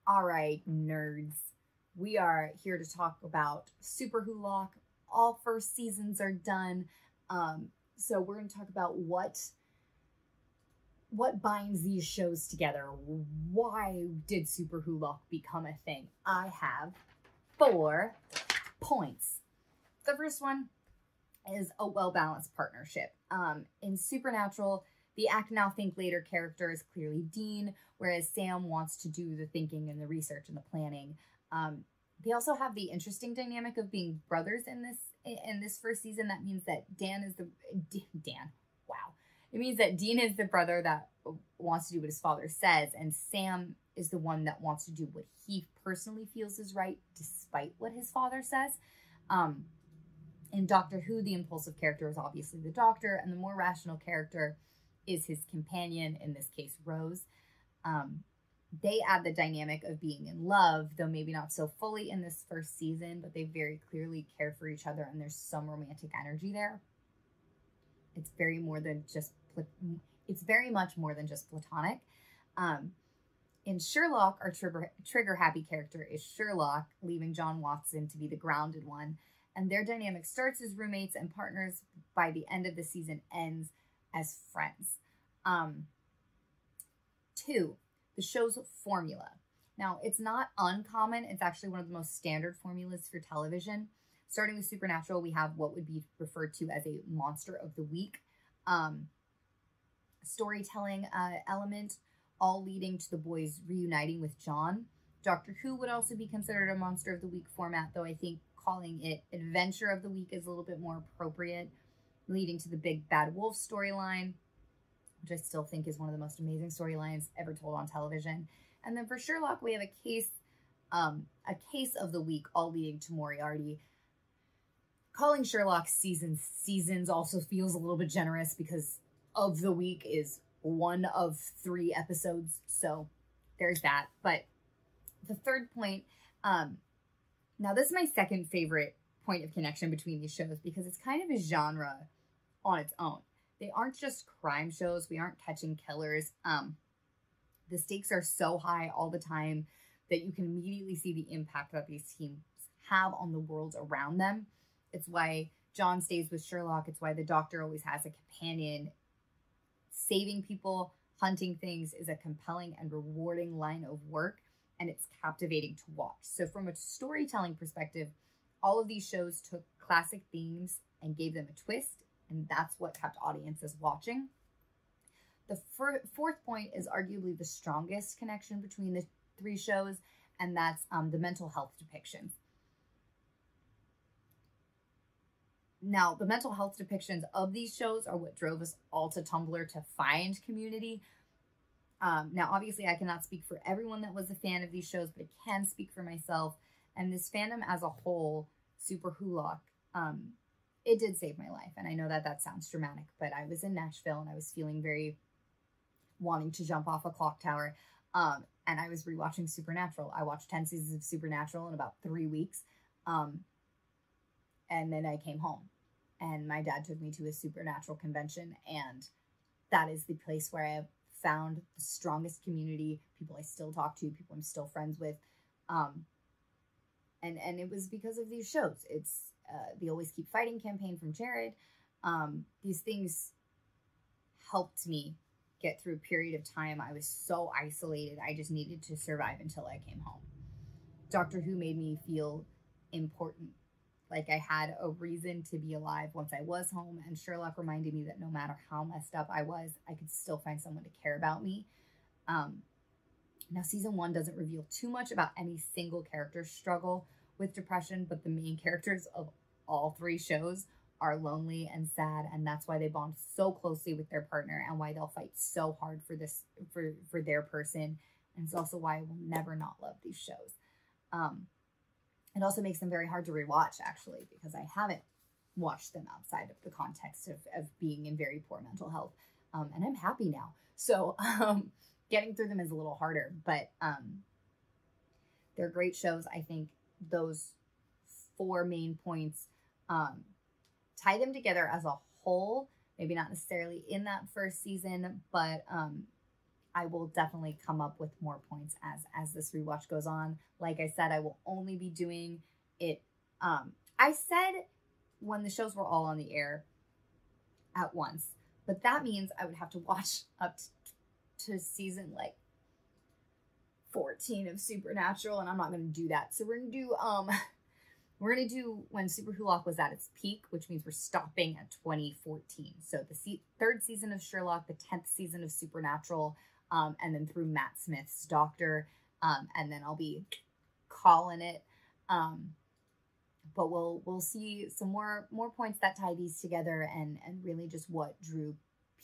All right, nerds. We are here to talk about Superwholock. All first seasons are done. So we're going to talk about what binds these shows together. Why did Superwholock become a thing? I have 4 points. The first one is a well-balanced partnership. In Supernatural, the act now think later character is clearly Dean, whereas Sam wants to do the thinking and the research and the planning. They also have the interesting dynamic of being brothers in this first season. That means that Wow. It means that Dean is the brother that wants to do what his father says, and Sam is the one that wants to do what he personally feels is right, despite what his father says. In Doctor Who, the impulsive character is obviously the Doctor, and the more rational character is his companion, in this case, Rose. They add the dynamic of being in love, though maybe not so fully in this first season, but they very clearly care for each other, and there's some romantic energy there. It's very much more than just platonic. In Sherlock, our trigger happy character is Sherlock, leaving John Watson to be the grounded one. And their dynamic starts as roommates and partners. By the end of the season, ends as friends. 2, the show's formula. Now, it's not uncommon. It's actually one of the most standard formulas for television. Starting with Supernatural, we have what would be referred to as a monster of the week. Storytelling element, all leading to the boys reuniting with John. Doctor Who would also be considered a monster of the week format, though I think calling it adventure of the week is a little bit more appropriate, leading to the big bad wolf storyline, which I still think is one of the most amazing storylines ever told on television. And then for Sherlock, we have a case of the week, all leading to Moriarty. Calling Sherlock seasons also feels a little bit generous because of the week is 1 of 3 episodes. So there's that. But the third point, now this is my second favorite point of connection between these shows because it's kind of a genre on its own. They aren't just crime shows. We aren't catching killers. The stakes are so high all the time that you can immediately see the impact that these teams have on the world around them. It's why John stays with Sherlock. It's why the Doctor always has a companion. Saving people, hunting things is a compelling and rewarding line of work, and it's captivating to watch. So from a storytelling perspective, all of these shows took classic themes and gave them a twist, and that's what kept audiences watching. The fourth point is arguably the strongest connection between the 3 shows, and that's the mental health depictions. Now, the mental health depictions of these shows are what drove us all to Tumblr to find community. Now, obviously, I cannot speak for everyone that was a fan of these shows, but I can speak for myself. And this fandom as a whole, Superwholock, it did save my life. And I know that sounds dramatic, but I was in Nashville and I was feeling very wanting to jump off a clock tower. And I was rewatching Supernatural. I watched 10 seasons of Supernatural in about 3 weeks. And then I came home. And my dad took me to a Supernatural convention. And that is the place where I have found the strongest community, people I still talk to, people I'm still friends with. And it was because of these shows. It's the Always Keep Fighting campaign from Jared. These things helped me get through a period of time. I was so isolated. I just needed to survive until I came home. Doctor Who made me feel important, like I had a reason to be alive once I was home, and Sherlock reminded me that no matter how messed up I was, I could still find someone to care about me. Now, season 1 doesn't reveal too much about any single character's struggle with depression, but the main characters of all 3 shows are lonely and sad, and that's why they bond so closely with their partner and why they'll fight so hard for their person. And it's also why I will never not love these shows. It also makes them very hard to rewatch, actually, because I haven't watched them outside of the context of being in very poor mental health. And I'm happy now. So getting through them is a little harder, but they're great shows. I think those 4 main points tie them together as a whole. Maybe not necessarily in that first season, but I will definitely come up with more points as this rewatch goes on. Like I said, I will only be doing it. I said when the shows were all on the air at once, but that means I would have to watch up to season like 14 of Supernatural, and I'm not going to do that. So we're going to do when Superwholock was at its peak, which means we're stopping at 2014. So the third season of Sherlock, the 10th season of Supernatural, and then through Matt Smith's Doctor, and then I'll be calling it. But we'll see some more points that tie these together, and really just what drew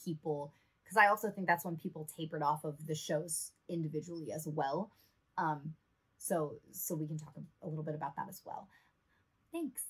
people, because I also think that's when people tapered off of the shows individually as well. So we can talk a little bit about that as well. Thanks.